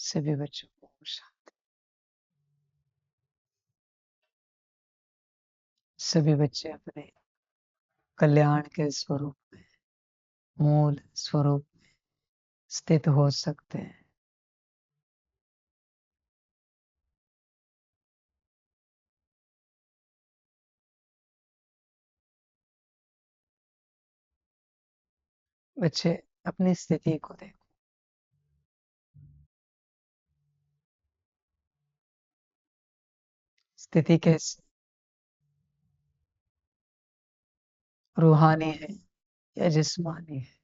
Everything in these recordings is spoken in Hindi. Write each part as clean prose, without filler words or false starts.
सभी बच्चों को शांति। सभी बच्चे अपने कल्याण के स्वरूप में, मूल स्वरूप में स्थित हो सकते हैं। बच्चे अपनी स्थिति को देखो। स्थिति कैसी, रूहानी है या जिस्मानी है,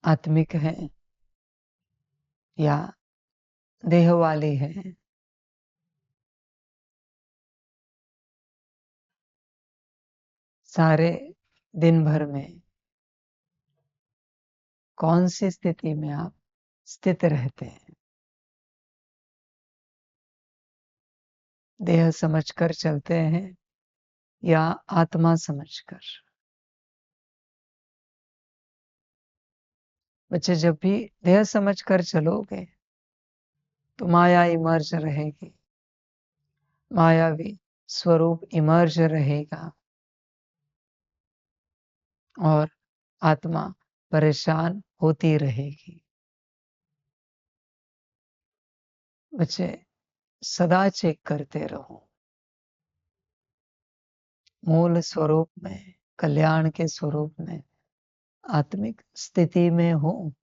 आत्मिक है या देह वाली है। सारे दिन भर में कौन सी स्थिति में आप स्थित रहते हैं? देह समझकर चलते हैं या आत्मा समझकर? बच्चे जब भी देह समझकर चलोगे तो माया इमर्ज रहेगी, मायावी स्वरूप इमर्ज रहेगा और आत्मा परेशान होती रहेगी। बच्चे सदा चेक करते रहो, मूल स्वरूप में, कल्याण के स्वरूप में, आत्मिक स्थिति में हो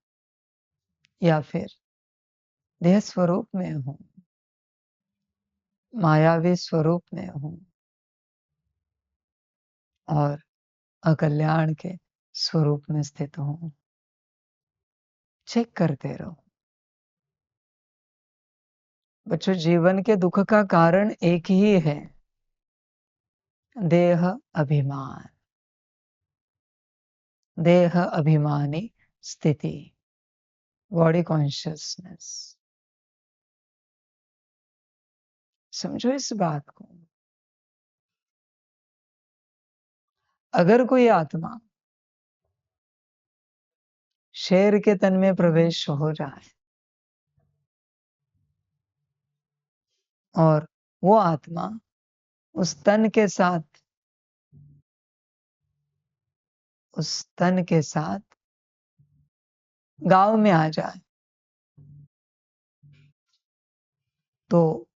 या फिर देह स्वरूप में हो, मायावी स्वरूप में हो और अकल्याण के स्वरूप में स्थित हो। चेक करते रहो। बच्चों जीवन के दुख का कारण एक ही है, देह अभिमान, देह अभिमानी स्थिति, बॉडी कॉन्शियसनेस। समझो इस बात को। अगर कोई आत्मा शेर के तन में प्रवेश हो जाए और वो आत्मा उस तन के साथ गांव में आ जाए तो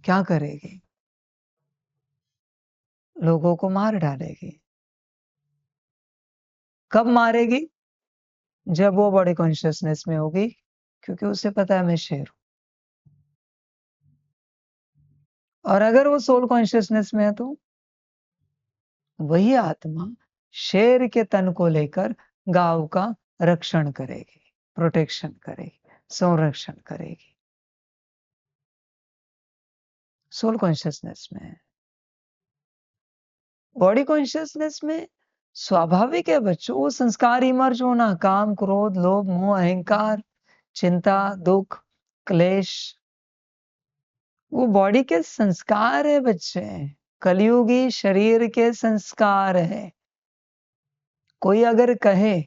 क्या करेगी? लोगों को मार डालेगी। कब मारेगी? जब वो बॉडी कॉन्शियसनेस में होगी, क्योंकि उसे पता है मैं शेर हूं। और अगर वो सोल कॉन्शियसनेस में है तो वही आत्मा शेर के तन को लेकर गांव का रक्षण करेगी, प्रोटेक्शन करेगी, संरक्षण करेगी। सोल कॉन्शियसनेस में। बॉडी कॉन्शियसनेस में स्वाभाविक है बच्चों, वो संस्कार इमर्ज होना, काम, क्रोध, लोभ, मोह, अहंकार, चिंता, दुख, क्लेश, वो बॉडी के संस्कार है बच्चे, कलयुगी शरीर के संस्कार है। कोई अगर कहे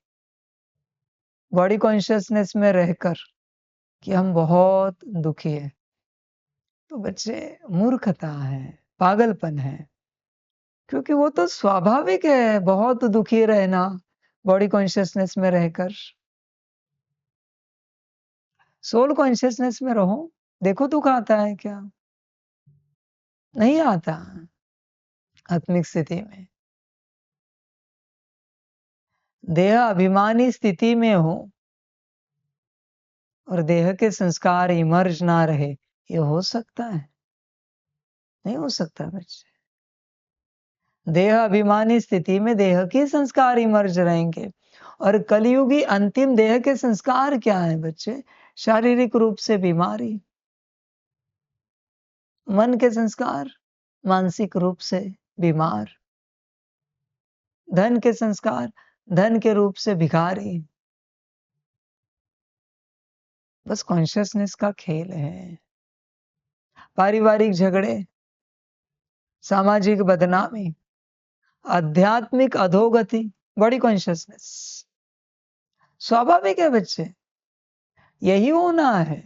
बॉडी कॉन्शियसनेस में रहकर कि हम बहुत दुखी है, तो बच्चे मूर्खता है, पागलपन है। क्योंकि वो तो स्वाभाविक है बहुत दुखी रहना बॉडी कॉन्शियसनेस में रहकर। सोल कॉन्शियसनेस में रहो, देखो दुख आता है क्या? नहीं आता। आत्मिक स्थिति में देह अभिमानी स्थिति में हो और देह के संस्कार इमर्ज ना रहे, ये हो सकता है? नहीं हो सकता बच्चे। देह अभिमानी स्थिति में देह के संस्कार इमर्ज रहेंगे और कलयुगी अंतिम देह के संस्कार क्या है बच्चे? शारीरिक रूप से बीमारी, मन के संस्कार मानसिक रूप से बीमार, धन के संस्कार धन के रूप से भिखारी। बस कॉन्शियसनेस का खेल है। पारिवारिक झगड़े, सामाजिक बदनामी, आध्यात्मिक अधोगति, बॉडी कॉन्शियसनेस। स्वाभाविक है बच्चे। यही होना है।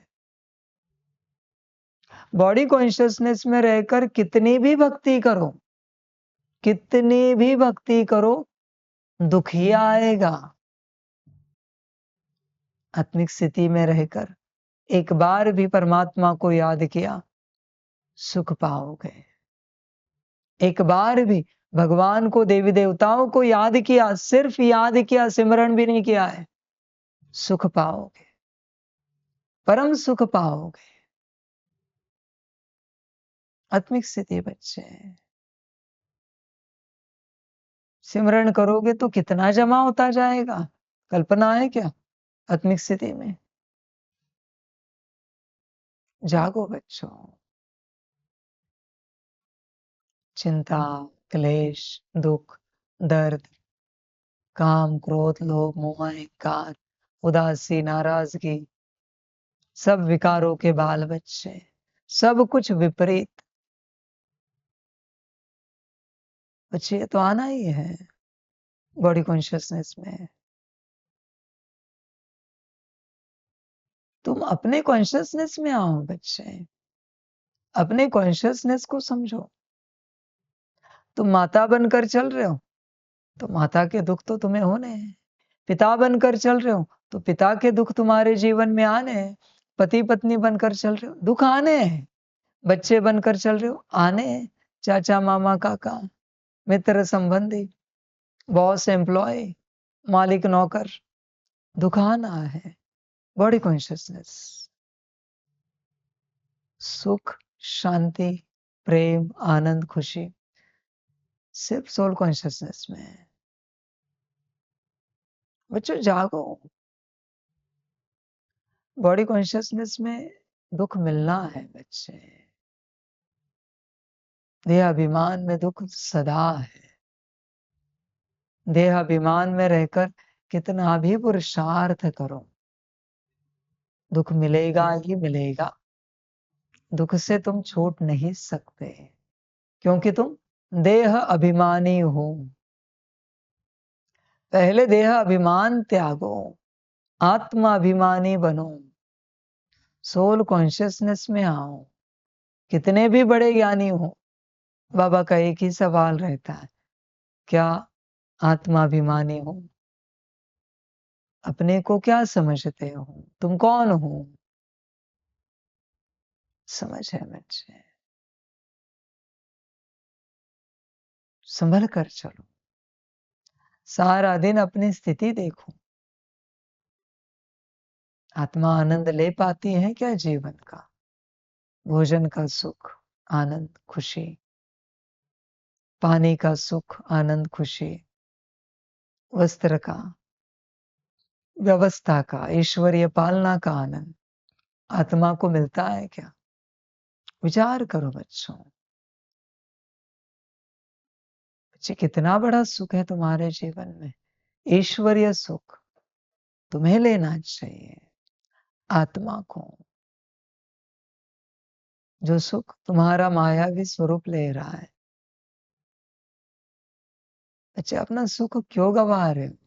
बॉडी कॉन्शियसनेस में रहकर कितनी भी भक्ति करो, कितनी भी भक्ति करो, दुख ही आएगा। आत्मिक स्थिति में रहकर एक बार भी परमात्मा को याद किया, सुख पाओगे। एक बार भी भगवान को, देवी देवताओं को याद किया, सिर्फ याद किया, सिमरन भी नहीं किया है, सुख पाओगे, परम सुख पाओगे। आत्मिक स्थिति बच्चे, सिमरन करोगे तो कितना जमा होता जाएगा, कल्पना है क्या? आत्मिक स्थिति में जागो बच्चों। चिंता, क्लेश, दुख, दर्द, काम, क्रोध, लोभ, मोह, अहंकार, उदासी, नाराजगी, सब विकारों के बाल बच्चे, सब कुछ विपरीत। बच्चे ये तो आना ही है बॉडी कॉन्शियसनेस में। तुम अपने कॉन्शियसनेस में आओ बच्चे, अपने कॉन्शियसनेस को समझो। तुम माता बनकर चल रहे हो तो माता के दुख तो तुम्हें होने हैं। पिता बनकर चल रहे हो तो पिता के दुख तुम्हारे जीवन में आने हैं। पति पत्नी बनकर चल रहे हो, दुख आने हैं। बच्चे बनकर चल रहे हो, आने हैं। चाचा, मामा, काका, मित्र, संबंधी, बॉस, एम्प्लॉय, मालिक, नौकर, दुख आना है। बॉडी कॉन्शियसनेस, सुख, शांति, प्रेम, आनंद, खुशी सिर्फ सोल कॉन्शियसनेस में है। बच्चों जागो। बॉडी कॉन्शियसनेस में दुख मिलना है बच्चे। देहाभिमान में दुख सदा है। देहाभिमान में रहकर कितना भी पुरुषार्थ करो, दुख मिलेगा ही मिलेगा। दुख से तुम छूट नहीं सकते, क्योंकि तुम देह अभिमानी हो। पहले देह अभिमान त्यागो, आत्माभिमानी बनो, सोल कॉन्शियसनेस में आओ। कितने भी बड़े ज्ञानी हो, बाबा का एक ही सवाल रहता है, क्या आत्माभिमानी हो? अपने को क्या समझते हो? तुम कौन हो? समझ है बच्चे, संभल कर चलो। सारा दिन अपनी स्थिति देखो। आत्मा आनंद ले पाती है क्या जीवन का? भोजन का सुख, आनंद, खुशी, पानी का सुख, आनंद, खुशी, वस्त्र का, व्यवस्था का, ईश्वरीय पालना का आनंद आत्मा को मिलता है क्या? विचार करो बच्चों। बच्चे, कितना बड़ा सुख है तुम्हारे जीवन में, ईश्वरीय सुख तुम्हें लेना चाहिए। आत्मा को, जो सुख तुम्हारा मायावी स्वरूप ले रहा है। बच्चे, अपना सुख क्यों गवा रहे हो?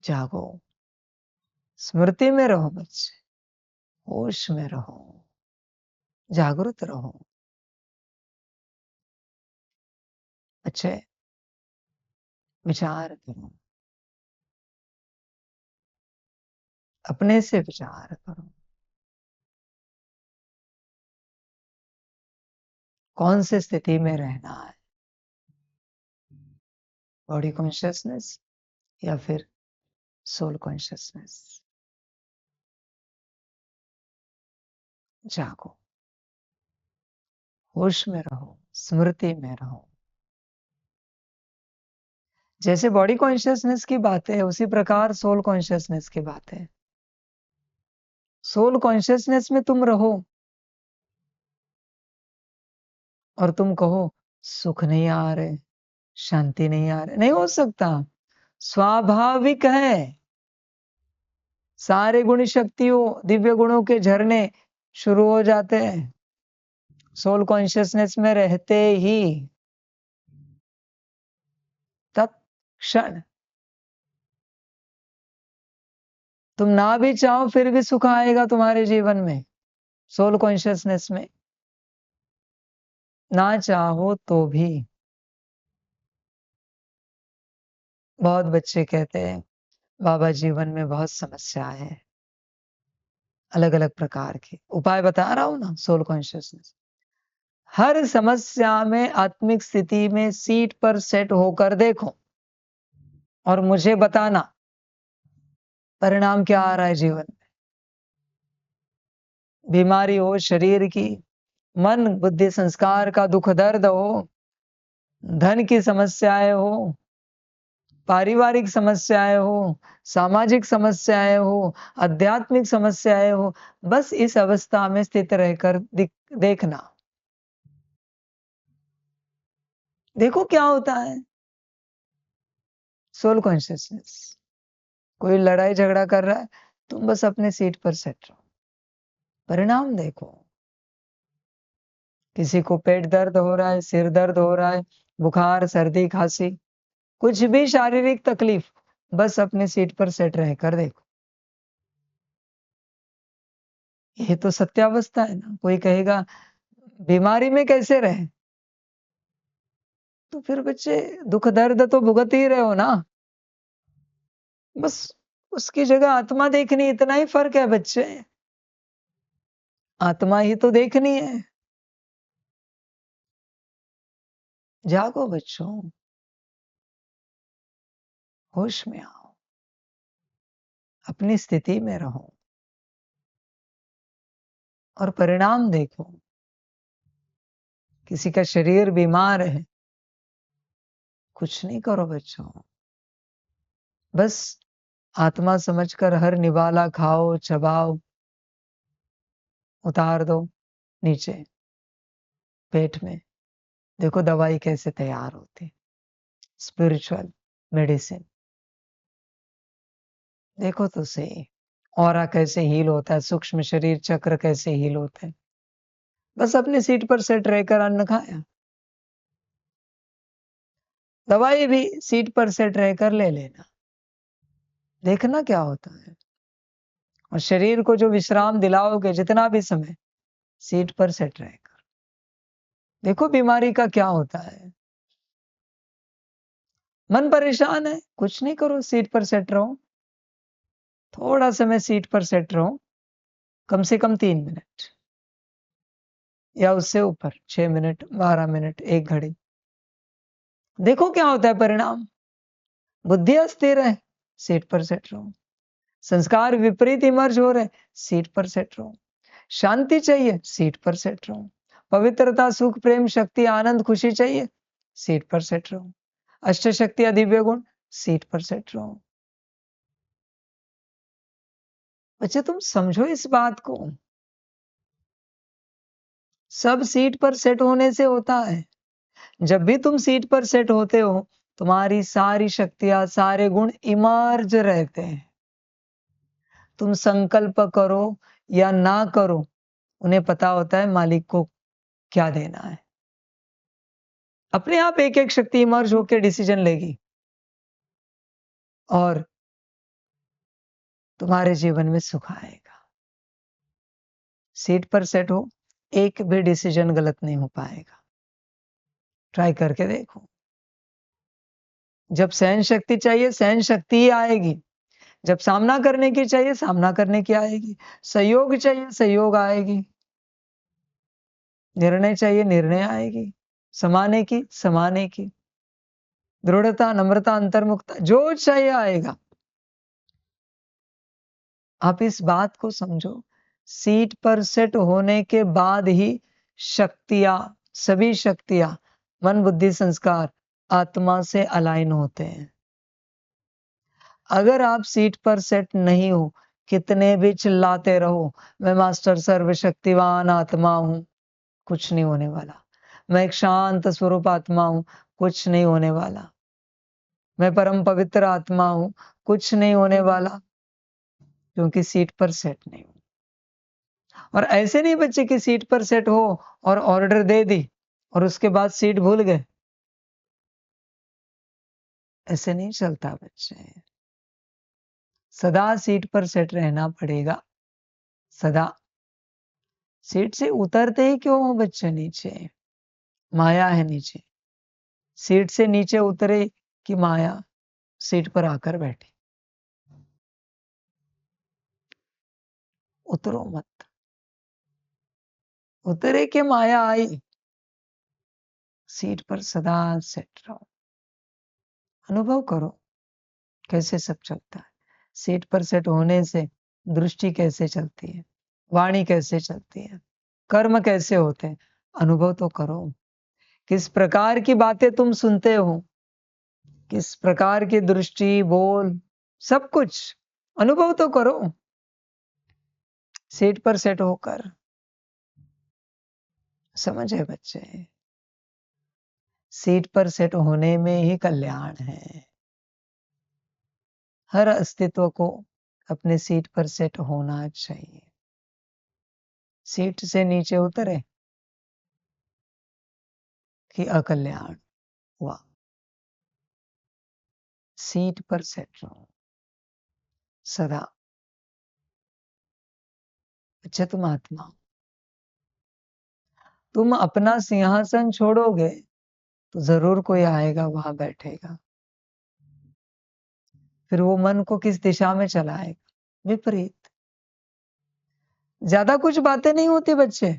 जागो, स्मृति में रहो बच्चे, होश में रहो, जागृत रहो। अच्छे विचार करो, अपने से विचार करो। कौन सी स्थिति में रहना है? बॉडी कॉन्शियसनेस या फिर सोल कॉन्शियसनेस? जागो, होश में रहो, स्मृति में रहो। जैसे बॉडी कॉन्शियसनेस की बात है, उसी प्रकार सोल कॉन्शियसनेस की बात है। सोल कॉन्शियसनेस में तुम रहो और तुम कहो सुख नहीं आ रहे, शांति नहीं आ रहे, नहीं हो सकता। स्वाभाविक है। सारे गुण शक्तियों, दिव्य गुणों के झरने शुरू हो जाते हैं सोल कॉन्शियसनेस में रहते ही। तत्क्षण तुम ना भी चाहो फिर भी सुख आएगा तुम्हारे जीवन में, सोल कॉन्शियसनेस में। ना चाहो तो भी। बहुत बच्चे कहते हैं बाबा जीवन में बहुत समस्या है, अलग अलग प्रकार के उपाय बता रहा हूं ना, सोल कॉन्शियसनेस। हर समस्या में आत्मिक स्थिति में सीट पर सेट होकर देखो और मुझे बताना परिणाम क्या आ रहा है जीवन में। बीमारी हो शरीर की, मन बुद्धि संस्कार का दुख दर्द हो, धन की समस्याएं हो, पारिवारिक समस्याएं हो, सामाजिक समस्याएं हो, आध्यात्मिक समस्याएं हो, बस इस अवस्था में स्थित रहकर देखना। देखो क्या होता है। Soul consciousness. कोई लड़ाई झगड़ा कर रहा है, तुम बस अपने सीट पर सेट रहो, परिणाम देखो। किसी को पेट दर्द हो रहा है, सिर दर्द हो रहा है, बुखार सर्दी खांसी, कुछ भी शारीरिक तकलीफ, बस अपने सीट पर सेट रहकर देखो। ये तो सत्यावस्था है ना। कोई कहेगा बीमारी में कैसे रहे, तो फिर बच्चे दुख दर्द तो भुगत ही रहे हो ना। बस उसकी जगह आत्मा देखनी, इतना ही फर्क है बच्चे। आत्मा ही तो देखनी है। जागो बच्चों, होश में आओ, अपनी स्थिति में रहो और परिणाम देखो। किसी का शरीर बीमार है, कुछ नहीं करो बच्चों, बस आत्मा समझकर हर निवाला खाओ, चबाओ, उतार दो नीचे पेट में। देखो दवाई कैसे तैयार होती, स्पिरिचुअल मेडिसिन। देखो तो सही, ऑरा कैसे हील होता है, सूक्ष्म शरीर चक्र कैसे हील होते हैं। बस अपनी सीट पर सेट रहकर अन्न खाया, दवाई भी सीट पर सेट रहकर ले लेना, देखना क्या होता है। और शरीर को जो विश्राम दिलाओगे जितना भी समय, सीट पर सेट रहकर देखो बीमारी का क्या होता है। मन परेशान है, कुछ नहीं करो, सीट पर सेट रहो, थोड़ा समय सीट पर सेट रहो, कम से कम 3 मिनट या उससे ऊपर, 6 मिनट, 12 मिनट, 1 घड़ी। देखो क्या होता है परिणाम। बुद्धि अस्थिर है, सीट पर सेट रहो। संस्कार विपरीत इमर्ज हो रहे, सीट पर सेट रहो। शांति चाहिए, सीट पर सेट रहो। पवित्रता सुख प्रेम शक्ति आनंद खुशी चाहिए, सीट पर सेट रहो। अष्ट शक्ति दिव्य गुण, सीट पर सेट रहो। बच्चे तुम समझो इस बात को, सब सीट पर सेट होने से होता है। जब भी तुम सीट पर सेट होते हो, तुम्हारी सारी शक्तियां सारे गुण इमर्ज रहते हैं। तुम संकल्प करो या ना करो, उन्हें पता होता है मालिक को क्या देना है। अपने आप एक एक शक्ति इमर्ज होकर डिसीजन लेगी और तुम्हारे जीवन में सुख आएगा। सीट पर सेट हो, एक भी डिसीजन गलत नहीं हो पाएगा। ट्राई करके देखो। जब सहन शक्ति चाहिए, सहन शक्ति ही आएगी। जब सामना करने की चाहिए, सामना करने की आएगी। सहयोग चाहिए, सहयोग आएगी। निर्णय चाहिए, निर्णय आएगी। समाने की, समाने की। दृढ़ता, नम्रता, अंतर्मुखता, जो चाहिए आएगा। आप इस बात को समझो, सीट पर सेट होने के बाद ही शक्तियां, सभी शक्तियां, मन बुद्धि संस्कार आत्मा से अलाइन होते हैं। अगर आप सीट पर सेट नहीं हो, कितने भी चिल्लाते रहो मैं मास्टर सर्वशक्तिवान आत्मा हूं, कुछ नहीं होने वाला। मैं एक शांत स्वरूप आत्मा हूं, कुछ नहीं होने वाला। मैं परम पवित्र आत्मा हूं, कुछ नहीं होने वाला, क्योंकि सीट पर सेट नहीं हूं। और ऐसे नहीं बच्चे की सीट पर सेट हो और ऑर्डर दे दी और उसके बाद सीट भूल गए, ऐसे नहीं चलता बच्चे। सदा सीट पर सेट रहना पड़ेगा, सदा। सीट से उतरते ही क्यों हो बच्चे नीचे? माया है नीचे। सीट से नीचे उतरे कि माया सीट पर आकर बैठी। उतरो मत, उतरे कि माया आई। सीट पर सदा सेट रहो। अनुभव करो कैसे सब चलता है। सीट पर सेट होने से दृष्टि कैसे चलती है, वाणी कैसे चलती है, कर्म कैसे होते हैं, अनुभव तो करो। किस प्रकार की बातें तुम सुनते हो, किस प्रकार की दृष्टि, बोल, सब कुछ अनुभव तो करो सीट पर सेट होकर। समझे बच्चे? सीट पर सेट होने में ही कल्याण है। हर अस्तित्व को अपने सीट पर सेट होना चाहिए। सीट से नीचे उतरे कि अकल्याण हुआ। सीट पर सेट रहो सदा। अच्छा तुम आत्मा, तुम अपना सिंहासन छोड़ोगे तो जरूर कोई आएगा वहां बैठेगा। फिर वो मन को किस दिशा में चलाएगा? विपरीत। ज्यादा कुछ बातें नहीं होती बच्चे।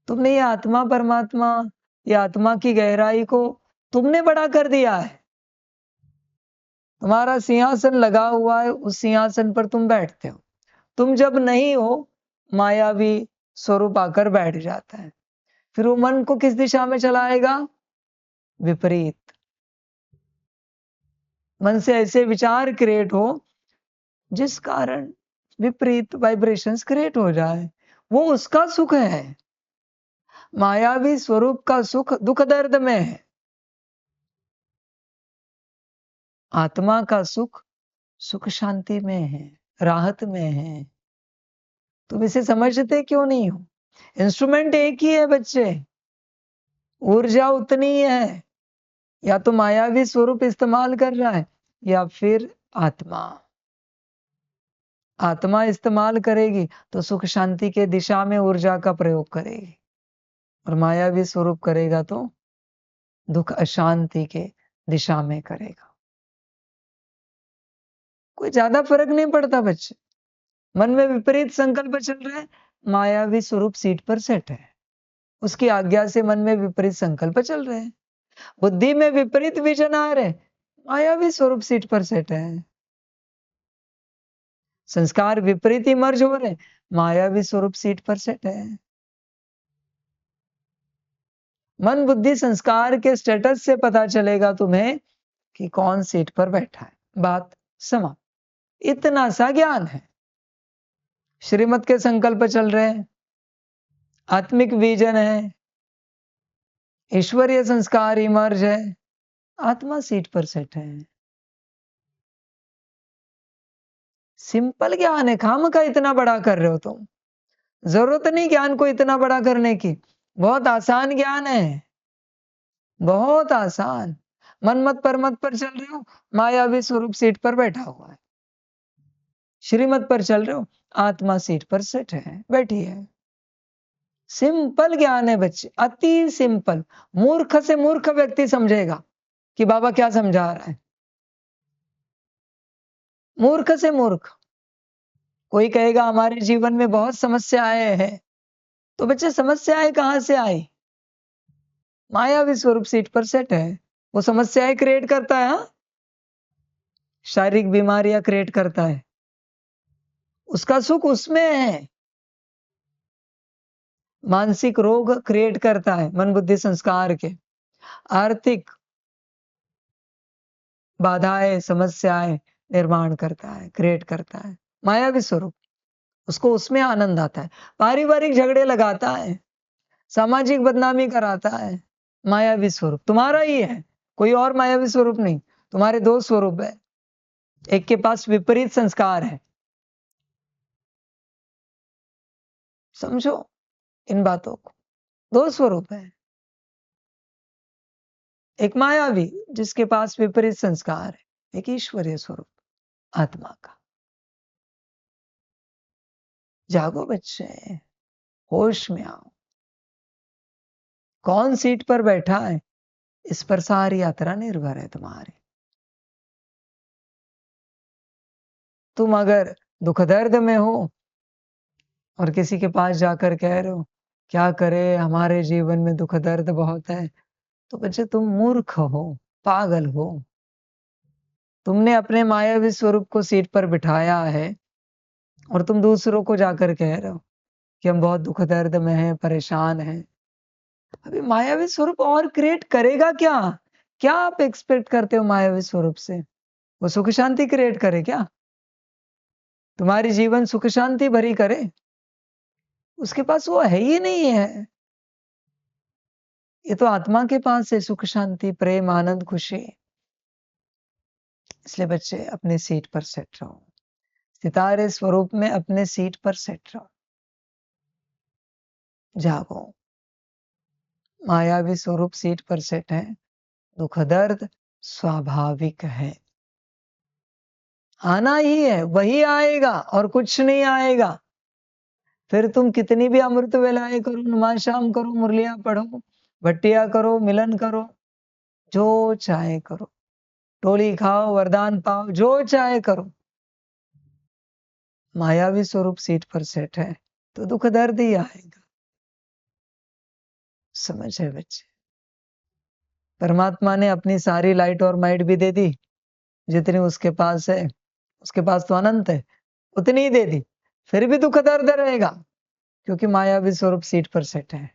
तुमने ये आत्मा परमात्मा, ये आत्मा की गहराई को तुमने बड़ा कर दिया है। तुम्हारा सिंहासन लगा हुआ है, उस सिंहासन पर तुम बैठते हो। तुम जब नहीं हो, मायावी स्वरूप आकर बैठ जाता है। फिर वो मन को किस दिशा में चलाएगा? विपरीत। मन से ऐसे विचार क्रिएट हो जिस कारण विपरीत वाइब्रेशंस क्रिएट हो जाए। वो उसका सुख है। मायावी स्वरूप का सुख दुख दर्द में है। आत्मा का सुख सुख शांति में है, राहत में है। तुम इसे समझते क्यों नहीं हो? इंस्ट्रूमेंट एक ही है बच्चे, ऊर्जा उतनी ही है। या तो मायावी स्वरूप इस्तेमाल कर रहा है या फिर आत्मा। आत्मा इस्तेमाल करेगी तो सुख शांति के दिशा में ऊर्जा का प्रयोग करेगी, और मायावी स्वरूप करेगा तो दुख अशांति के दिशा में करेगा। कोई ज्यादा फर्क नहीं पड़ता बच्चे। मन में विपरीत संकल्प चल रहा है, मायावी स्वरूप सीट पर सेट है। उसकी आज्ञा से मन में विपरीत संकल्प चल रहे हैं। बुद्धि में विपरीत विजन आ रहे, मायावी स्वरूप सीट पर सेट है। संस्कार विपरीत इमर्ज हो रहे, मायावी स्वरूप सीट पर सेट है। मन बुद्धि संस्कार के स्टेटस से पता चलेगा तुम्हें कि कौन सीट पर बैठा है। बात समाप्त। इतना सा ज्ञान है। श्रीमत के संकल्प चल रहे हैं, आत्मिक विजन है, ईश्वरीय संस्कार इमर्ज है, आत्मा सीट पर सेट है। सिंपल ज्ञान है, खामखा इतना बड़ा कर रहे हो तुम। जरूरत नहीं ज्ञान को इतना बड़ा करने की। बहुत आसान ज्ञान है, बहुत आसान। मनमत परमत पर चल रहे हो, मायावी स्वरूप सीट पर बैठा हुआ है। श्रीमत पर चल रहे हो, आत्मा सीट पर सेट है, बैठी है। सिंपल ज्ञान है बच्चे, अति सिंपल। मूर्ख से मूर्ख व्यक्ति समझेगा कि बाबा क्या समझा रहा है। मूर्ख से मूर्ख। कोई कहेगा हमारे जीवन में बहुत समस्याएं हैं, तो बच्चे समस्याएं कहां से आई? मायावी स्वरूप सीट पर सेट है, वो समस्याएं क्रिएट करता है। हाँ? शारीरिक बीमारियां क्रिएट करता है, उसका सुख उसमें है। मानसिक रोग क्रिएट करता है, मन बुद्धि संस्कार के। आर्थिक बाधाएं समस्याएं निर्माण करता है, क्रिएट करता है, मायावी स्वरूप। उसको उसमें आनंद आता है। पारिवारिक झगड़े लगाता है, सामाजिक बदनामी कराता है, मायावी स्वरूप तुम्हारा ही है, कोई और मायावी स्वरूप नहीं। तुम्हारे दो स्वरूप है, एक के पास विपरीत संस्कार है। समझो इन बातों को। दो स्वरूप है, एक मायावी जिसके पास विपरीत संस्कार है, एक ईश्वरीय स्वरूप। आत्मा का। जागो बच्चे, होश में आओ। कौन सीट पर बैठा है, इस पर सारी यात्रा निर्भर है तुम्हारी। तुम अगर दुख दर्द में हो और किसी के पास जाकर कह रहे हो क्या करे, हमारे जीवन में दुख दर्द बहुत है, तो बच्चे तुम मूर्ख हो, पागल हो। तुमने अपने मायावी स्वरूप को सीट पर बिठाया है और तुम दूसरों को जाकर कह रहे हो कि हम बहुत दुख दर्द में हैं, परेशान हैं। अभी मायावी स्वरूप और क्रिएट करेगा क्या? क्या आप एक्सपेक्ट करते हो मायावी स्वरूप से? वो सुख शांति क्रिएट करे क्या? तुम्हारी जीवन सुख शांति भरी करे? उसके पास वो है ही नहीं है। ये तो आत्मा के पास है, सुख शांति, प्रेम, आनंद, खुशी। इसलिए बच्चे अपने सीट पर सेट रहो, सितारे स्वरूप में अपने सीट पर सेट रहो। जागो, मायावी स्वरूप सीट पर सेट है। दुख दर्द स्वाभाविक है, आना ही है, वही आएगा और कुछ नहीं आएगा। फिर तुम कितनी भी अमृत वेलाएं करो, नुमा शाम करो, मुरलियां पढ़ो, भट्टिया करो, मिलन करो, जो चाहे करो, टोली खाओ, वरदान पाओ, जो चाहे करो, मायावी स्वरूप सीट पर सेट है तो दुख दर्द ही आएगा। समझ है बच्चे? परमात्मा ने अपनी सारी लाइट और माइट भी दे दी, जितनी उसके पास है, उसके पास तो अनंत है, उतनी ही दे दी, फिर भी दुख दर्द रहेगा, क्योंकि मायावी स्वरूप सीट पर सेट है।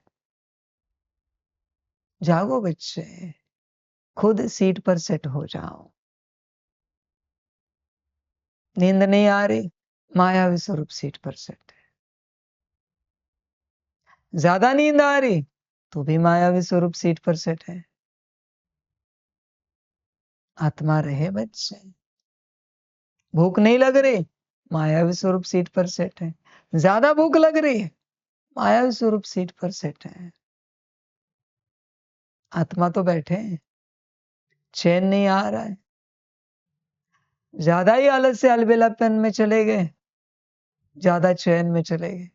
जागो बच्चे, खुद सीट पर सेट हो जाओ। नींद नहीं आ रही, मायावी स्वरूप सीट पर सेट है। ज्यादा नींद आ रही तो भी मायावी स्वरूप सीट पर सेट है। आत्मा रहे बच्चे। भूख नहीं लग रही, मायावी स्वरूप सीट पर सेट है। ज्यादा भूख लग रही है, मायावी स्वरूप सीट पर सेट है। आत्मा तो बैठे हैं, चैन नहीं आ रहा है, ज्यादा ही आलस से अलबेलापन में चले गए, ज्यादा चैन में चले गए।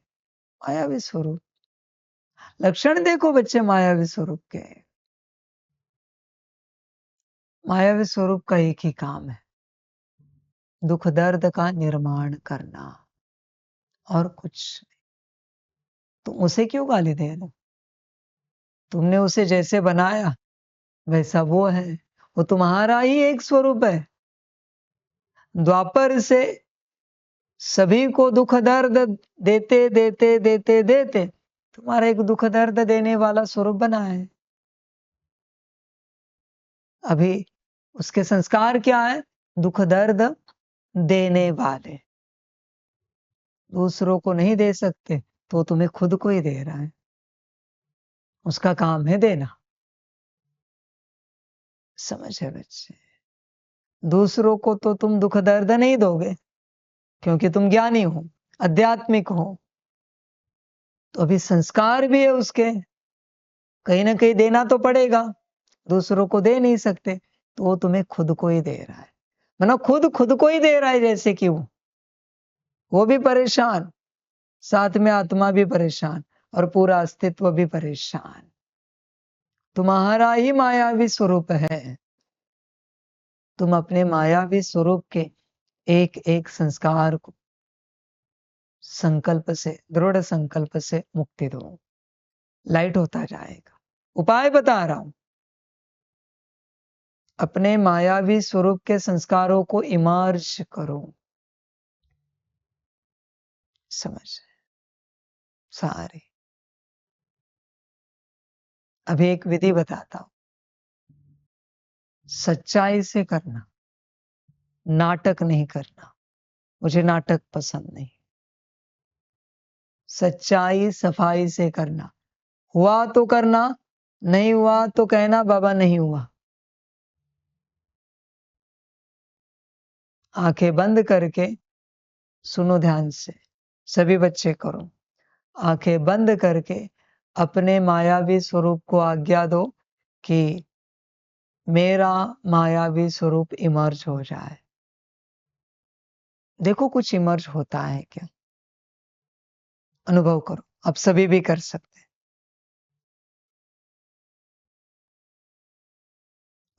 मायावी स्वरूप, लक्षण देखो बच्चे मायावी स्वरूप के। मायावी स्वरूप का एक ही काम है, दुख दर्द का निर्माण करना, और कुछ नहीं। तुम उसे क्यों गाली दे रहे हो? तुमने उसे जैसे बनाया वैसा वो है, वो तुम्हारा ही एक स्वरूप है। द्वापर से सभी को दुख दर्द देते देते देते देते तुम्हारा एक दुख दर्द देने वाला स्वरूप बना है। अभी उसके संस्कार क्या है? दुख दर्द देने वाले। दूसरों को नहीं दे सकते तो तुम्हें खुद को ही दे रहा है, उसका काम है देना। समझ है बच्चे? दूसरों को तो तुम दुख दर्द नहीं दोगे, क्योंकि तुम ज्ञानी हो, आध्यात्मिक हो। तो अभी संस्कार भी है उसके, कहीं ना कहीं देना तो पड़ेगा, दूसरों को दे नहीं सकते, तो वो तुम्हें खुद को ही दे रहा है। मतलब खुद को ही दे रहा है, जैसे कि वो भी परेशान, साथ में आत्मा भी परेशान और पूरा अस्तित्व भी परेशान। तुम्हारा ही मायावी स्वरूप है। तुम अपने मायावी स्वरूप के एक एक संस्कार को संकल्प से, दृढ़ संकल्प से मुक्ति दो, लाइट होता जाएगा। उपाय बता रहा हूं, अपने मायावी स्वरूप के संस्कारों को इमर्ज करो। समझ सारे। अभी एक विधि बताता हूं, सच्चाई से करना, नाटक नहीं करना। मुझे नाटक पसंद नहीं। सच्चाई सफाई से करना, हुआ तो करना, नहीं हुआ तो कहना बाबा नहीं हुआ। आंखें बंद करके सुनो ध्यान से, सभी बच्चे करो। आंखें बंद करके अपने मायावी स्वरूप को आज्ञा दो कि मेरा मायावी स्वरूप इमर्ज हो जाए। देखो कुछ इमर्ज होता है क्या, अनुभव करो, आप सभी भी कर सकते हैं।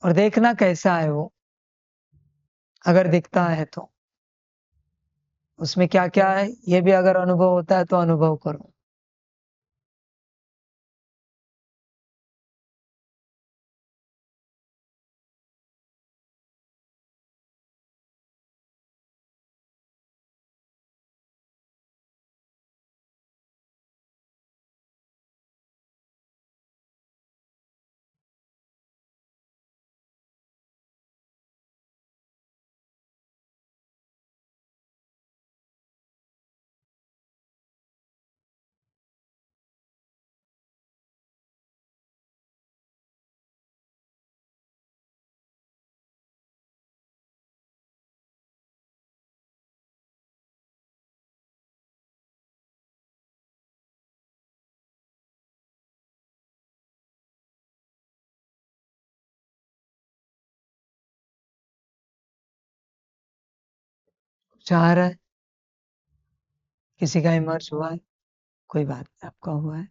और देखना कैसा है वो, अगर दिखता है तो उसमें क्या क्या है ये भी अगर अनुभव होता है तो अनुभव करो। चाह रहा है किसी का इमर्ज हुआ है, कोई बात नहीं, आपका हुआ है।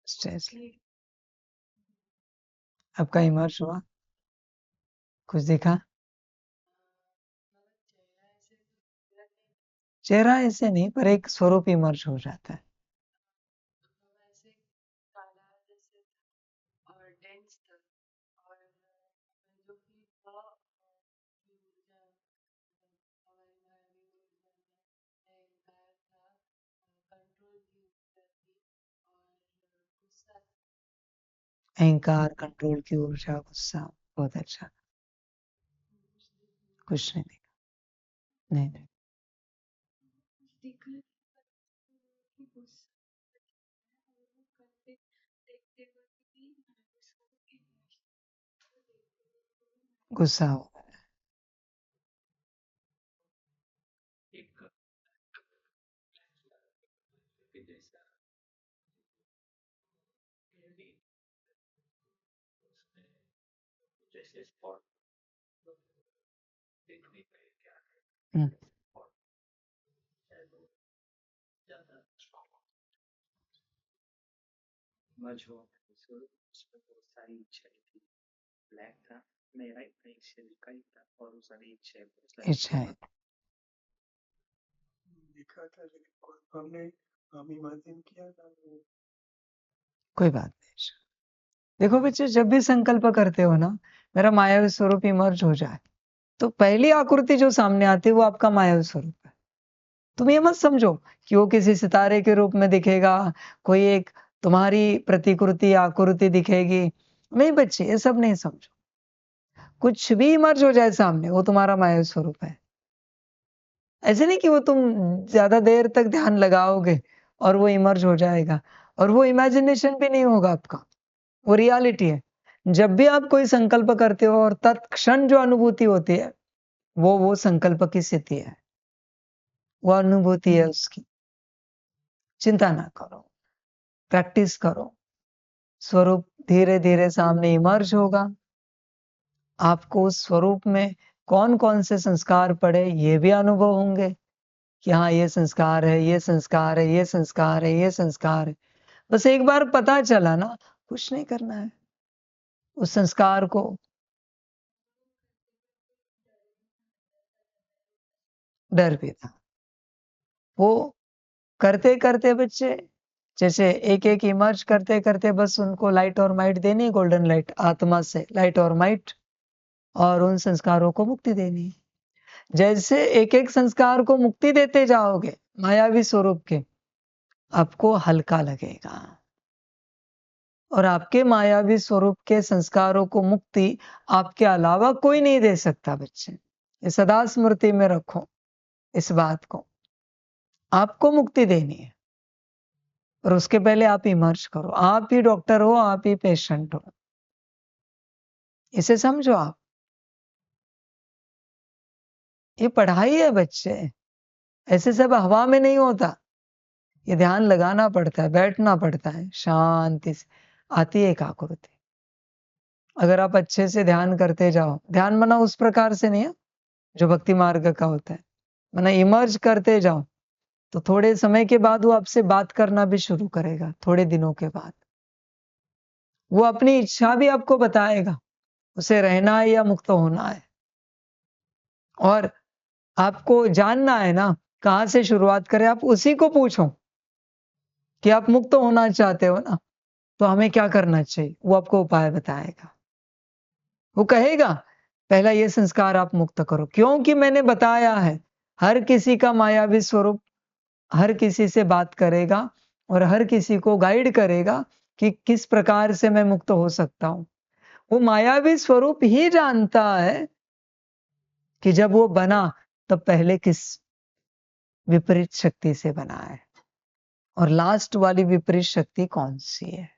स्ट्रेस आपका इमर्ज हुआ, कुछ दिखा। चेहरा ऐसे नहीं, पर एक स्वरूप इमर्ज हो जाता है। अहंकार, कंट्रोल की ऊर्जा, गुस्सा, बहुत अच्छा। कुछ नहीं दिखा, नहीं नहीं। गुस्सा हो, हम्म, इच्छा है। कोई बात नहीं। देखो बच्चे, जब भी संकल्प करते हो ना, मेरा मायावी स्वरूप इमर्ज हो जाए, तो पहली आकृति जो सामने आती है वो आपका मायावी स्वरूप है। तुम ये मत समझो कि वो किसी सितारे के रूप में दिखेगा, कोई एक तुम्हारी प्रतिकृति आकृति दिखेगी। नहीं बच्चे, ये सब नहीं समझो। कुछ भी इमर्ज हो जाए सामने, वो तुम्हारा मायावी स्वरूप है। ऐसे नहीं कि वो तुम ज्यादा देर तक ध्यान लगाओगे और वो इमर्ज हो जाएगा, और वो इमेजिनेशन भी नहीं होगा आपका, वो रियलिटी है। जब भी आप कोई संकल्प करते हो और तत्क्षण जो अनुभूति होती है, वो संकल्प की स्थिति है, वो अनुभूति है उसकी। चिंता ना करो, प्रैक्टिस करो, स्वरूप धीरे धीरे सामने इमर्ज होगा। आपको उस स्वरूप में कौन कौन से संस्कार पड़े ये भी अनुभव होंगे, कि हाँ ये संस्कार है, ये संस्कार है, ये संस्कार है, ये संस्कार है। बस एक बार पता चला ना, कुछ नहीं करना है उस संस्कार को। डर भी था, वो करते करते बच्चे, जैसे एक एक इमर्ज करते करते बस उनको लाइट और माइट देनी, गोल्डन लाइट आत्मा से लाइट और माइट, और उन संस्कारों को मुक्ति देनी है। जैसे एक एक संस्कार को मुक्ति देते जाओगे मायावी स्वरूप के, आपको हल्का लगेगा। और आपके मायावी स्वरूप के संस्कारों को मुक्ति आपके अलावा कोई नहीं दे सकता बच्चे। ये सदा स्मृति में रखो इस बात को, आपको मुक्ति देनी है, और उसके पहले आप इमर्ज करो। आप ही डॉक्टर हो, आप ही पेशेंट हो, इसे समझो आप। ये पढ़ाई है बच्चे, ऐसे सब हवा में नहीं होता। ये ध्यान लगाना पड़ता है, बैठना पड़ता है, शांति से आती है एकाग्रता। अगर आप अच्छे से ध्यान करते जाओ, ध्यान मना उस प्रकार से नहीं है जो भक्ति मार्ग का होता है, मना इमर्ज करते जाओ, तो थोड़े समय के बाद वो आपसे बात करना भी शुरू करेगा। थोड़े दिनों के बाद वो अपनी इच्छा भी आपको बताएगा, उसे रहना है या मुक्त होना है। और आपको जानना है ना कहाँ से शुरुआत करें, आप उसी को पूछो कि आप मुक्त होना चाहते हो ना, तो हमें क्या करना चाहिए, वो आपको उपाय बताएगा। वो कहेगा पहला ये संस्कार आप मुक्त करो, क्योंकि मैंने बताया है हर किसी का मायावी स्वरूप हर किसी से बात करेगा और हर किसी को गाइड करेगा कि किस प्रकार से मैं मुक्त हो सकता हूं। वो मायावी स्वरूप ही जानता है कि जब वो बना तब पहले किस विपरीत शक्ति से बना है और लास्ट वाली विपरीत शक्ति कौन सी है,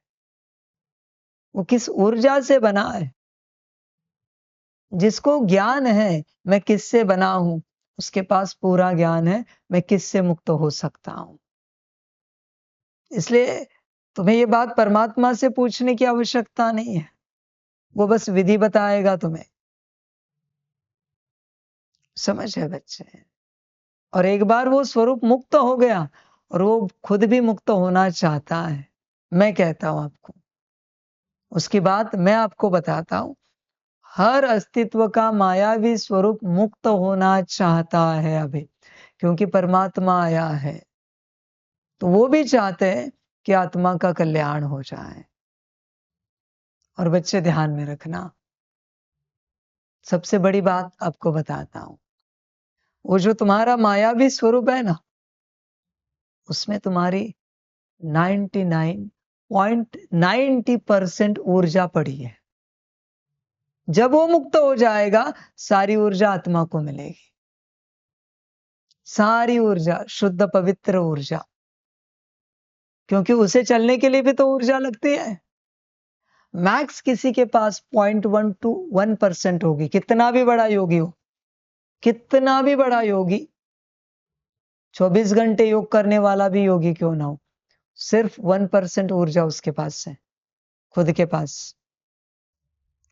वो किस ऊर्जा से बना है। जिसको ज्ञान है मैं किससे बना हूं, उसके पास पूरा ज्ञान है मैं किससे मुक्त हो सकता हूं। इसलिए तुम्हें ये बात परमात्मा से पूछने की आवश्यकता नहीं है, वो बस विधि बताएगा तुम्हें। समझ है बच्चे। और एक बार वो स्वरूप मुक्त हो गया और वो खुद भी मुक्त होना चाहता है, मैं कहता हूं आपको, उसकी बात मैं आपको बताता हूं। हर अस्तित्व का मायावी स्वरूप मुक्त होना चाहता है अभी, क्योंकि परमात्मा आया है तो वो भी चाहते हैं कि आत्मा का कल्याण हो जाए। और बच्चे ध्यान में रखना, सबसे बड़ी बात आपको बताता हूं, वो जो तुम्हारा मायावी स्वरूप है ना, उसमें तुम्हारी 99.90% ऊर्जा पड़ी है। जब वो मुक्त हो जाएगा सारी ऊर्जा आत्मा को मिलेगी, सारी ऊर्जा, शुद्ध पवित्र ऊर्जा, क्योंकि उसे चलने के लिए भी तो ऊर्जा लगती है। मैक्स किसी के पास 0.1 to 1% होगी, कितना भी बड़ा योगी हो, कितना भी बड़ा योगी, 24 घंटे योग करने वाला भी योगी क्यों ना हो, सिर्फ 1% ऊर्जा उसके पास है, खुद के पास।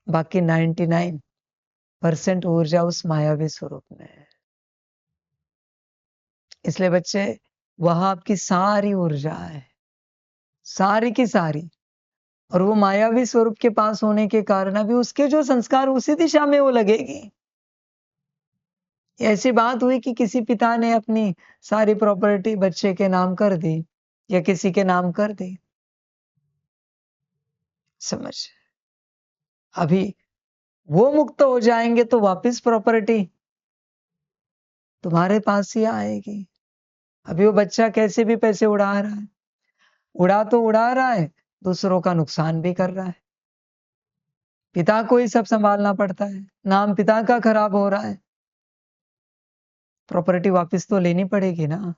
बाकी 99% ऊर्जा उस मायावी स्वरूप में है। इसलिए बच्चे, वहां आपकी सारी ऊर्जा है, सारी की सारी। और वो मायावी स्वरूप के पास होने के कारण अभी उसके जो संस्कार उसी दिशा में वो लगेगी। ऐसी बात हुई कि किसी पिता ने अपनी सारी प्रॉपर्टी बच्चे के नाम कर दी या किसी के नाम कर दी। समझ, अभी वो मुक्त हो जाएंगे तो वापस प्रॉपर्टी तुम्हारे पास ही आएगी। अभी वो बच्चा कैसे भी पैसे उड़ा रहा है, उड़ा तो उड़ा रहा है, दूसरों का नुकसान भी कर रहा है। पिता को ही सब संभालना पड़ता है, नाम पिता का खराब हो रहा है, प्रॉपर्टी वापस तो लेनी पड़ेगी ना।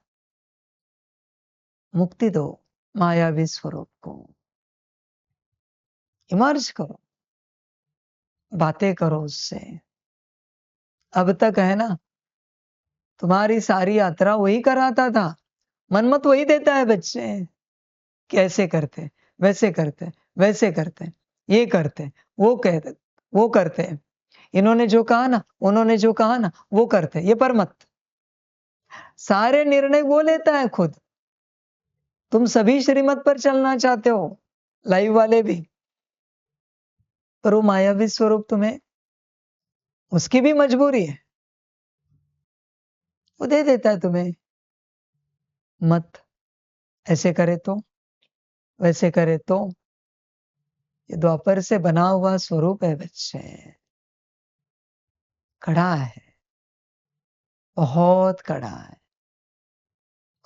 मुक्ति दो मायावी स्वरूप को, इमर्ज करो, बातें करो उससे। अब तक है ना तुम्हारी सारी यात्रा वही कराता था, मनमत वही देता है बच्चे, कैसे करते, वैसे करते, वैसे करते, ये करते, वो कहते, वो करते, इन्होंने जो कहा ना, उन्होंने जो कहा ना, वो करते, ये पर मत। सारे निर्णय वो लेता है खुद। तुम सभी श्रीमत पर चलना चाहते हो, लाइव वाले भी, पर वो मायावी स्वरूप तुम्हें, उसकी भी मजबूरी है, वो दे देता है तुम्हें, मत, ऐसे करे तो, वैसे करे तो। ये द्वापर से बना हुआ स्वरूप है बच्चे, कड़ा है, बहुत कड़ा है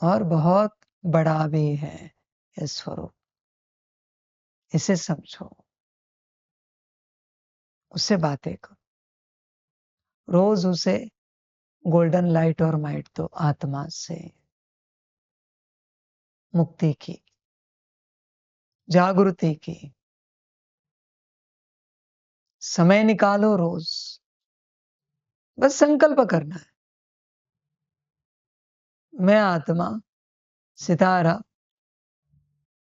और बहुत बड़ा भी है ये स्वरूप। इसे समझो, उससे बातें करो, रोज उसे गोल्डन लाइट और माइट दो आत्मा से मुक्ति की। जागृति की। समय निकालो रोज, बस संकल्प करना है, मैं आत्मा सितारा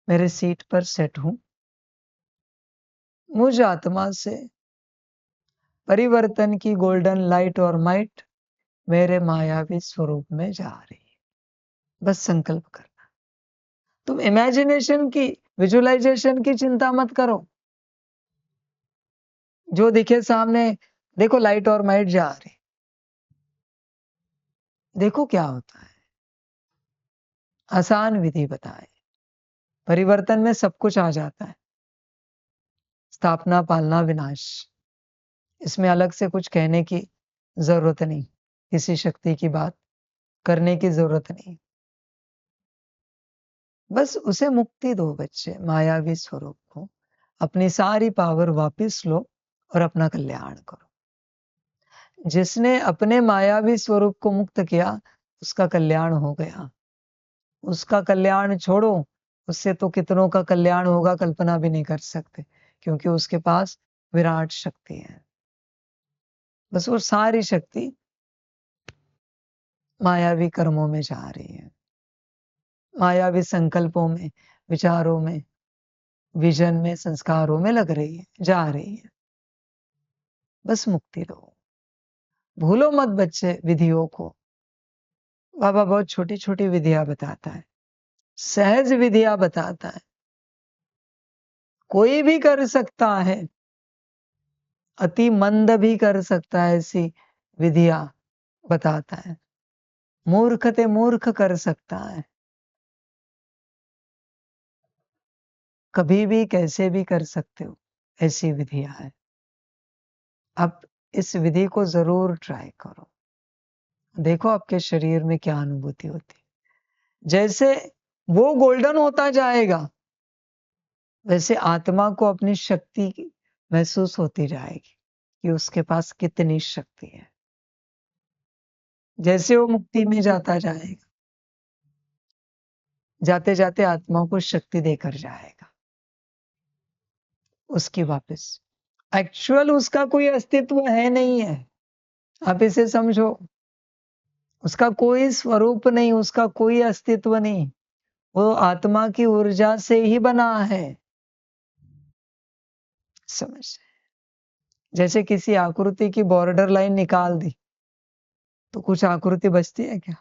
मेरे सीट पर सेट हूं, मुझ आत्मा से परिवर्तन की गोल्डन लाइट और माइट मेरे मायावी स्वरूप में जा रही है। बस संकल्प करना। तुम इमेजिनेशन की, विजुअलाइजेशन की चिंता मत करो। जो दिखे सामने, देखो लाइट और माइट जा रही, देखो क्या होता है। आसान विधि बताए, परिवर्तन में सब कुछ आ जाता है। स्थापना, पालना, विनाश, इसमें अलग से कुछ कहने की जरूरत नहीं, किसी शक्ति की बात करने की जरूरत नहीं। बस उसे मुक्ति दो बच्चे, मायावी स्वरूप को। अपनी सारी पावर वापस लो और अपना कल्याण करो। जिसने अपने मायावी स्वरूप को मुक्त किया, उसका कल्याण हो गया। उसका कल्याण छोड़ो, उससे तो कितनों का कल्याण होगा कल्पना भी नहीं कर सकते, क्योंकि उसके पास विराट शक्ति है। बस वो सारी शक्ति मायावी कर्मों में जा रही है, मायावी संकल्पों में, विचारों में, विजन में, संस्कारों में लग रही है, जा रही है। बस मुक्ति दो। भूलो मत बच्चे विधियों को। बाबा बहुत छोटी छोटी विधियां बताता है, सहज विधियां बताता है, कोई भी कर सकता है, अति मंद भी कर सकता है, ऐसी विधियां बताता है। मूर्ख ते मूर्ख कर सकता है, कभी भी कैसे भी कर सकते हो, ऐसी विधियां है। आप इस विधि को जरूर ट्राई करो, देखो आपके शरीर में क्या अनुभूति होती है। जैसे वो गोल्डन होता जाएगा, वैसे आत्मा को अपनी शक्ति महसूस होती जाएगी कि उसके पास कितनी शक्ति है। जैसे वो मुक्ति में जाता जाएगा, जाते जाते आत्मा को शक्ति देकर जाएगा उसकी वापस। एक्चुअल उसका कोई अस्तित्व है नहीं है, आप इसे समझो। उसका कोई स्वरूप नहीं, उसका कोई अस्तित्व नहीं, वो आत्मा की ऊर्जा से ही बना है। समझ, जैसे किसी आकृति की बॉर्डर लाइन निकाल दी तो कुछ आकृति बचती है क्या?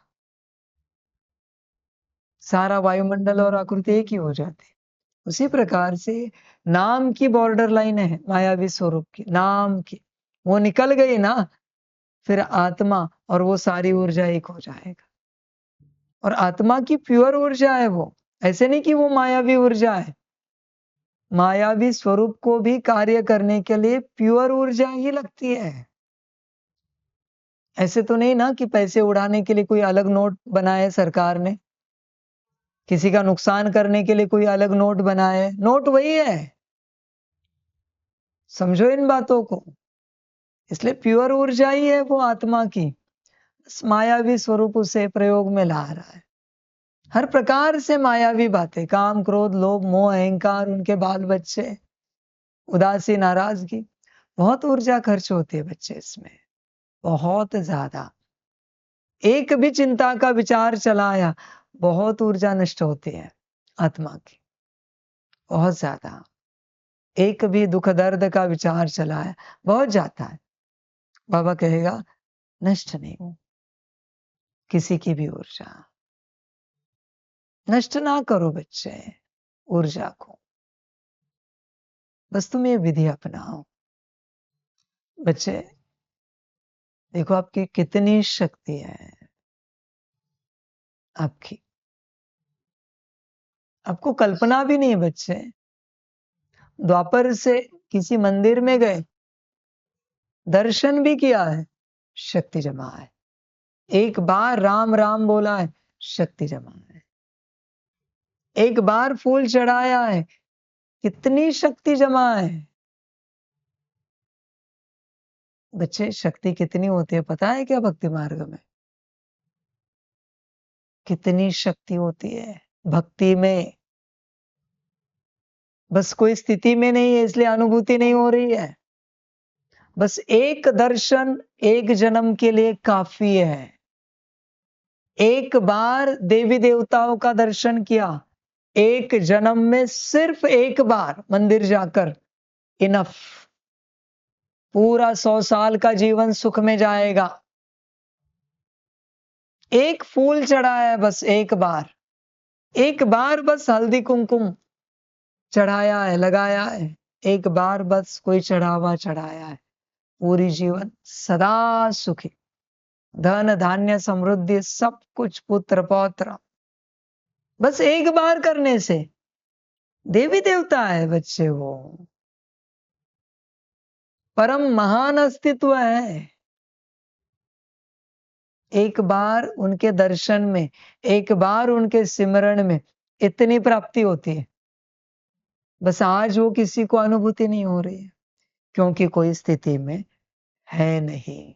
सारा वायुमंडल और आकृति एक ही हो जाती है। उसी प्रकार से नाम की बॉर्डर लाइन है मायावी स्वरूप की, नाम की, वो निकल गई ना, फिर आत्मा और वो सारी ऊर्जा एक हो जाएगा। और आत्मा की प्योर ऊर्जा है वो, ऐसे नहीं कि वो मायावी ऊर्जा है। मायावी स्वरूप को भी कार्य करने के लिए प्योर ऊर्जा ही लगती है। ऐसे तो नहीं ना कि पैसे उड़ाने के लिए कोई अलग नोट बनाए सरकार ने, किसी का नुकसान करने के लिए कोई अलग नोट बनाए। नोट वही है, समझो इन बातों को। इसलिए प्योर ऊर्जा ही है वो आत्मा की, बस मायावी स्वरूप उसे प्रयोग में ला रहा है। हर प्रकार से मायावी बातें, काम, क्रोध, लोभ, मोह, अहंकार, उनके बाल बच्चे, उदासी, नाराजगी, बहुत ऊर्जा खर्च होती है बच्चे इसमें, बहुत ज्यादा। एक भी चिंता का विचार चलाया, बहुत ऊर्जा नष्ट होती है आत्मा की, बहुत ज्यादा। एक भी दुख दर्द का विचार चलाया, बहुत जाता है। बाबा कहेगा नष्ट नहीं हो किसी की भी ऊर्जा, नष्ट ना करो बच्चे ऊर्जा को। बस तुम ये विधि अपनाओ बच्चे, देखो आपकी कितनी शक्ति है। आपकी, आपको कल्पना भी नहीं है बच्चे। द्वापर से किसी मंदिर में गए, दर्शन भी किया है, शक्ति जमा है। एक बार राम राम बोला है, शक्ति जमा है। एक बार फूल चढ़ाया है, कितनी शक्ति जमा है। बच्चे शक्ति कितनी होती है पता है क्या? भक्ति मार्ग में कितनी शक्ति होती है भक्ति में। बस कोई स्थिति में नहीं है इसलिए अनुभूति नहीं हो रही है। बस एक दर्शन एक जन्म के लिए काफी है। एक बार देवी देवताओं का दर्शन किया, एक जन्म में सिर्फ एक बार मंदिर जाकर इनफ। पूरा 100 साल का जीवन सुख में जाएगा। एक फूल चढ़ाया है बस एक बार बस हल्दी कुमकुम चढ़ाया है, लगाया है, एक बार बस कोई चढ़ावा चढ़ाया है, पूरी जीवन सदा सुखी, धन धान्य समृद्धि सब कुछ, पुत्र पौत्र, बस एक बार करने से। देवी देवता है बच्चे, वो परम महान अस्तित्व है। एक बार उनके दर्शन में, एक बार उनके सिमरण में इतनी प्राप्ति होती है। बस आज वो किसी को अनुभूति नहीं हो रही है क्योंकि कोई स्थिति में है नहीं।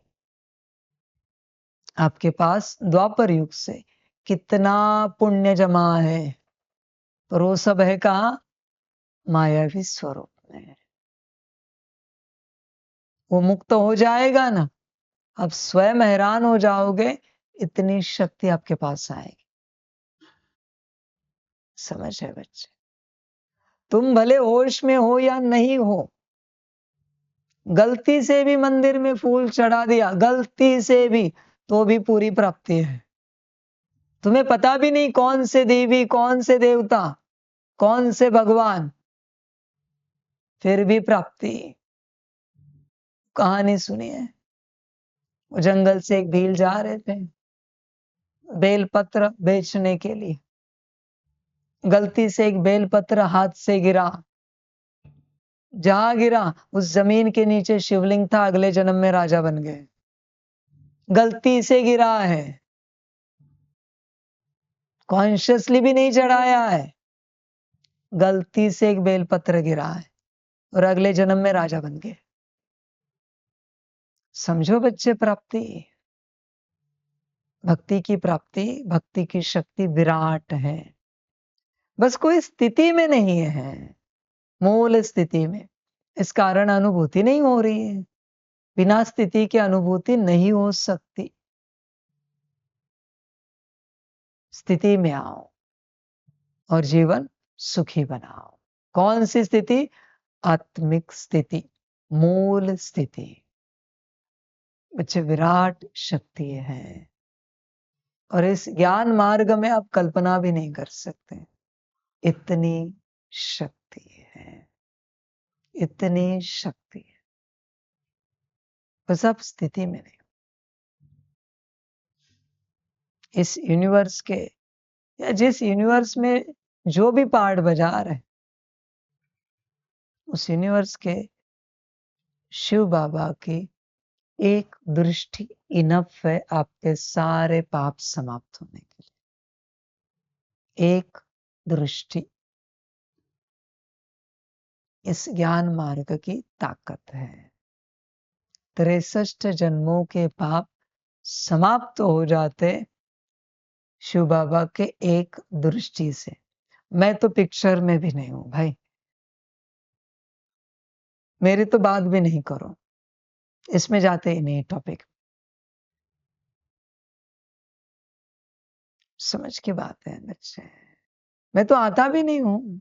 आपके पास द्वापर युग से कितना पुण्य जमा है, पर वो सब है कहाँ? मायावी स्वरूप में। वो मुक्त हो जाएगा ना, अब स्वयं हैरान हो जाओगे, इतनी शक्ति आपके पास आएगी। समझ है बच्चे? तुम भले होश में हो या नहीं हो, गलती से भी मंदिर में फूल चढ़ा दिया, गलती से भी, तो भी पूरी प्राप्ति है। तुम्हें पता भी नहीं कौन से देवी, कौन से देवता, कौन से भगवान, फिर भी प्राप्ति। कहानी सुनी है, वो जंगल से एक भील जा रहे थे बेलपत्र बेचने के लिए। गलती से एक बेलपत्र हाथ से गिरा, जहां गिरा उस जमीन के नीचे शिवलिंग था, अगले जन्म में राजा बन गए। गलती से गिरा है, कॉन्शियसली भी नहीं चढ़ाया है, गलती से एक बेलपत्र गिरा है और अगले जन्म में राजा बन गए। समझो बच्चे, प्राप्ति, भक्ति की प्राप्ति, भक्ति की शक्ति विराट है। बस कोई स्थिति में नहीं है, मूल स्थिति में, इस कारण अनुभूति नहीं हो रही है। बिना स्थिति की अनुभूति नहीं हो सकती। स्थिति में आओ और जीवन सुखी बनाओ। कौन सी स्थिति? आत्मिक स्थिति, मूल स्थिति। बच्चे, विराट शक्ति है और इस ज्ञान मार्ग में आप कल्पना भी नहीं कर सकते, इतनी शक्ति है, इतनी शक्ति है। बस आप स्थिति में नहीं। इस यूनिवर्स के, या जिस यूनिवर्स में जो भी पार्ट बजा रहे, उस यूनिवर्स के शिव बाबा की एक दृष्टि इनफ है आपके सारे पाप समाप्त होने के लिए। एक दृष्टि, इस ज्ञान मार्ग की ताकत है। 63 जन्मों के पाप समाप्त हो जाते शिव बाबा के एक दृष्टि से। मैं तो पिक्चर में भी नहीं हूं भाई, मेरी तो बात भी नहीं करो, इसमें जाते ही नहीं टॉपिक। समझ की बात है बच्चे, मैं तो आता भी नहीं हूं।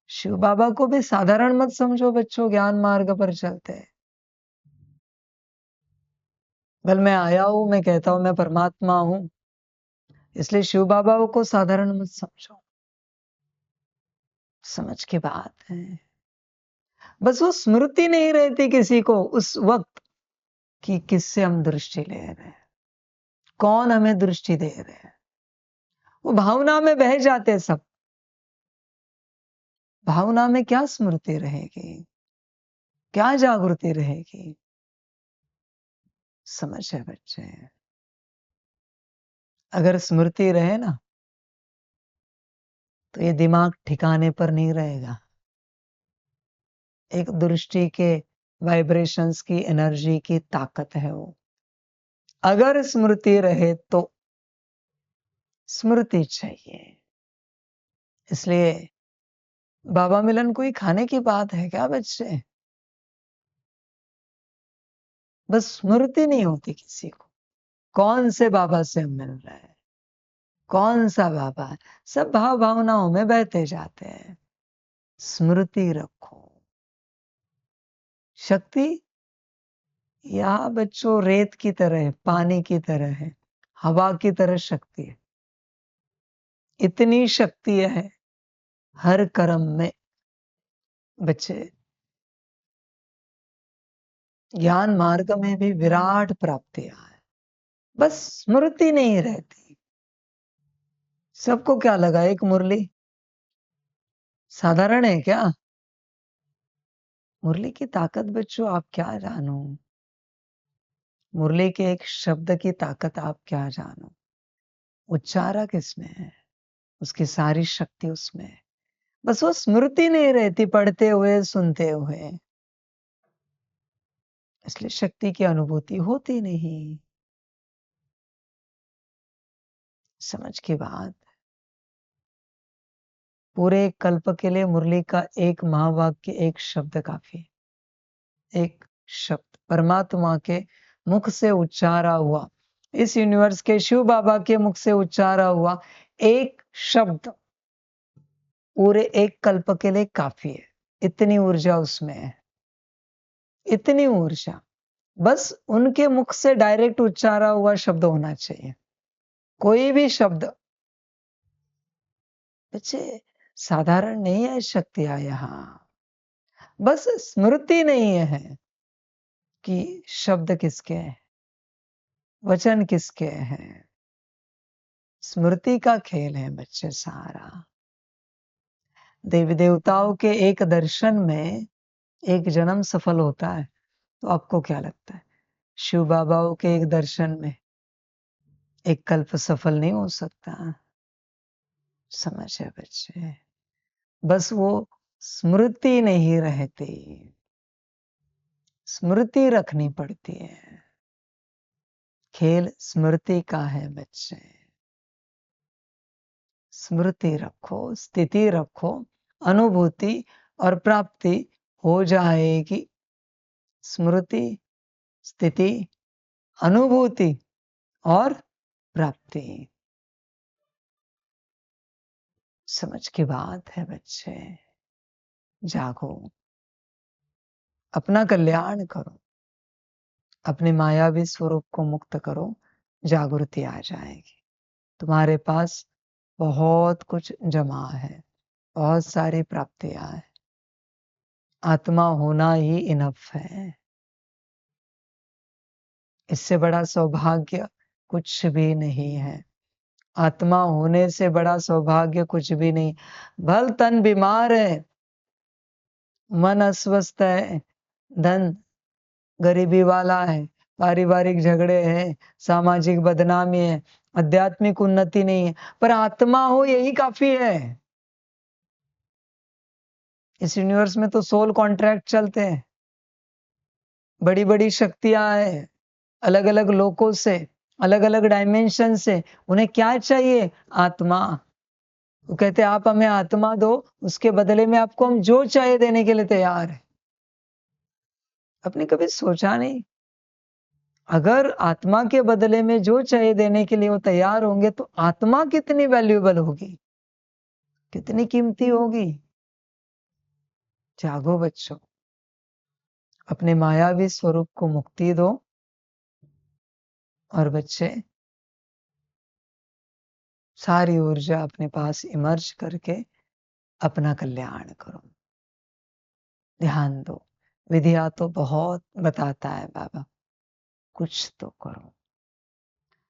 शिव बाबा को भी साधारण मत समझो बच्चों, ज्ञान मार्ग पर चलते हैं। बल मैं आया हूं, मैं कहता हूं मैं परमात्मा हूं, इसलिए शिव बाबा को साधारण मत समझो। समझ की बात है। बस वो स्मृति नहीं रहती किसी को उस वक्त कि किससे हम दृष्टि ले रहे हैं, कौन हमें दृष्टि दे रहे हैं। वो भावना में बह जाते सब। भावना में क्या स्मृति रहेगी, क्या जागृति रहेगी। समझ है बच्चे? अगर स्मृति रहे ना, तो ये दिमाग ठिकाने पर नहीं रहेगा। एक दृष्टि के वाइब्रेशंस की, एनर्जी की ताकत है वो। अगर स्मृति रहे तो, स्मृति चाहिए, इसलिए बाबा मिलन कोई खाने की बात है क्या बच्चे? बस स्मृति नहीं होती किसी को, कौन से बाबा से हम मिल रहे हैं, कौन सा बाबा है। सब भाव भावनाओं में बहते जाते हैं। स्मृति रखो। शक्ति यहाँ बच्चों रेत की तरह है, पानी की तरह है, हवा की तरह शक्ति है। इतनी शक्ति है हर कर्म में। बच्चे ज्ञान मार्ग में भी विराट प्राप्तियां है, बस स्मृति नहीं रहती। सबको क्या लगा एक मुरली साधारण है क्या? मुरली की ताकत बच्चों आप क्या जानो, मुरली के एक शब्द की ताकत आप क्या जानो। उच्चारा किसमें है, उसकी सारी शक्ति उसमें है, बस वो स्मृति नहीं रहती पढ़ते हुए सुनते हुए, इसलिए शक्ति की अनुभूति होती नहीं। समझ की बात। पूरे कल्प के लिए मुरली का एक महावाक्य, एक शब्द काफी है। एक शब्द परमात्मा के मुख से उच्चारा हुआ, इस यूनिवर्स के शिव बाबा के मुख से उच्चारा हुआ एक शब्द पूरे एक कल्प के लिए काफी है। इतनी ऊर्जा उसमें है, इतनी ऊर्जा। बस उनके मुख से डायरेक्ट उच्चारा हुआ शब्द होना चाहिए, कोई भी शब्द। बच्चे साधारण नहीं है शक्तियां यहाँ, बस स्मृति नहीं है कि शब्द किसके हैं, वचन किसके हैं। स्मृति का खेल है बच्चे सारा। देवी देवताओं के एक दर्शन में एक जन्म सफल होता है, तो आपको क्या लगता है शिव बाबाओं के एक दर्शन में एक कल्प सफल नहीं हो सकता? समझ है बच्चे, बस वो स्मृति नहीं रहती, स्मृति रखनी पड़ती है। खेल स्मृति का है बच्चे। स्मृति रखो, स्थिति रखो, अनुभूति और प्राप्ति हो जाएगी। स्मृति, स्थिति, अनुभूति और प्राप्ति। समझ की बात है बच्चे। जागो, अपना कल्याण करो, अपने मायावी स्वरूप को मुक्त करो, जागृति आ जाएगी। तुम्हारे पास बहुत कुछ जमा है, बहुत सारी प्राप्तियां हैं। आत्मा होना ही इनफ है, इससे बड़ा सौभाग्य कुछ भी नहीं है। आत्मा होने से बड़ा सौभाग्य कुछ भी नहीं। भल तन बीमार है, मन अस्वस्थ है, धन गरीबी वाला है, पारिवारिक झगड़े हैं, सामाजिक बदनामी है, आध्यात्मिक उन्नति नहीं है, पर आत्मा हो यही काफी है। इस यूनिवर्स में तो सोल कॉन्ट्रैक्ट चलते हैं, बड़ी बड़ी शक्तियां हैं, अलग अलग लोकों से, अलग अलग डायमेंशन से। उन्हें क्या चाहिए? आत्मा। वो कहते आप हमें आत्मा दो, उसके बदले में आपको हम जो चाहिए देने के लिए तैयार है। आपने कभी सोचा नहीं, अगर आत्मा के बदले में जो चाहिए देने के लिए वो तैयार होंगे तो आत्मा कितनी वैल्यूएबल होगी, कितनी कीमती होगी। जागो बच्चों, अपने मायावी स्वरूप को मुक्ति दो और बच्चे सारी ऊर्जा अपने पास इमर्ज करके अपना कल्याण करो। ध्यान दो, विधिया तो बहुत बताता है बाबा, कुछ तो करो।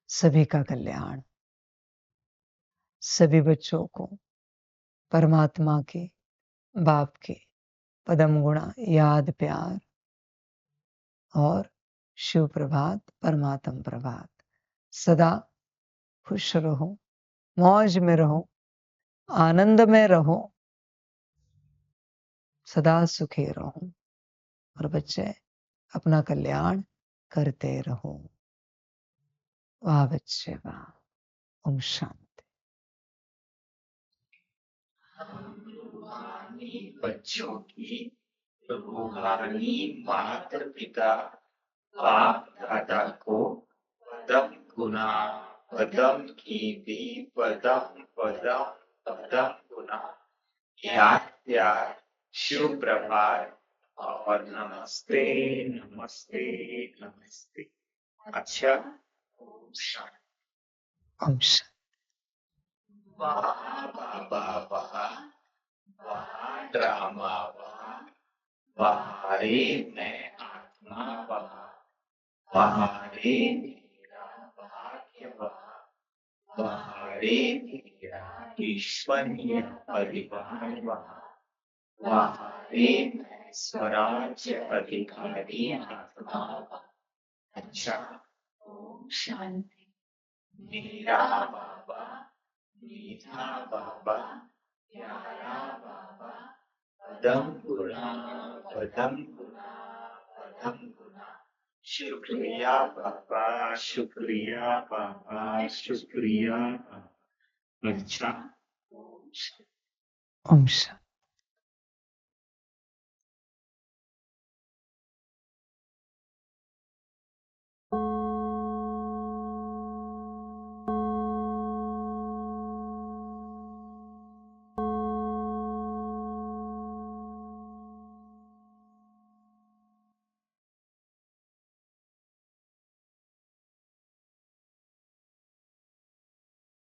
सभी का कल्याण, सभी बच्चों को परमात्मा के, बाप के पदम गुणा याद प्यार और शिव प्रभात, परमात्म प्रभात। सदा खुश रहो, मौज में रहो, आनंद में रहो, सदा सुखी रहो और बच्चे अपना कल्याण करते रहो। वाह बच्चे वाह। ओम शांति। रूहानी बच्चों की रूहानी माता पिता बाप दादा को पदम गुना पदम की भी पदम पदम पदम गुना याद प्यार शुभ प्रभात और नमस्ते नमस्ते नमस्ते। अच्छा, ओम शांति। ओम शांति। वाह बाबा वाह, वाह ड्रामा वाह, वाह रे मैं आत्मा वाह, वाह रे मेरा भाग्य वाह, वाह रे मेरा ईश्वरीय परिवार वाह, वाह रे मैं स्वराज्य अधिकारी आत्मा वाह। अच्छा, ओम शांति। मेरा बाबा मीठा बाबा प्यारा बाबा पदम गुना पदम गुना पदम गुना। शुक्रिया बाबा शुक्रिया बाबा शुक्रिया बाबा। अच्छा, ओम शांति। ओम शांति।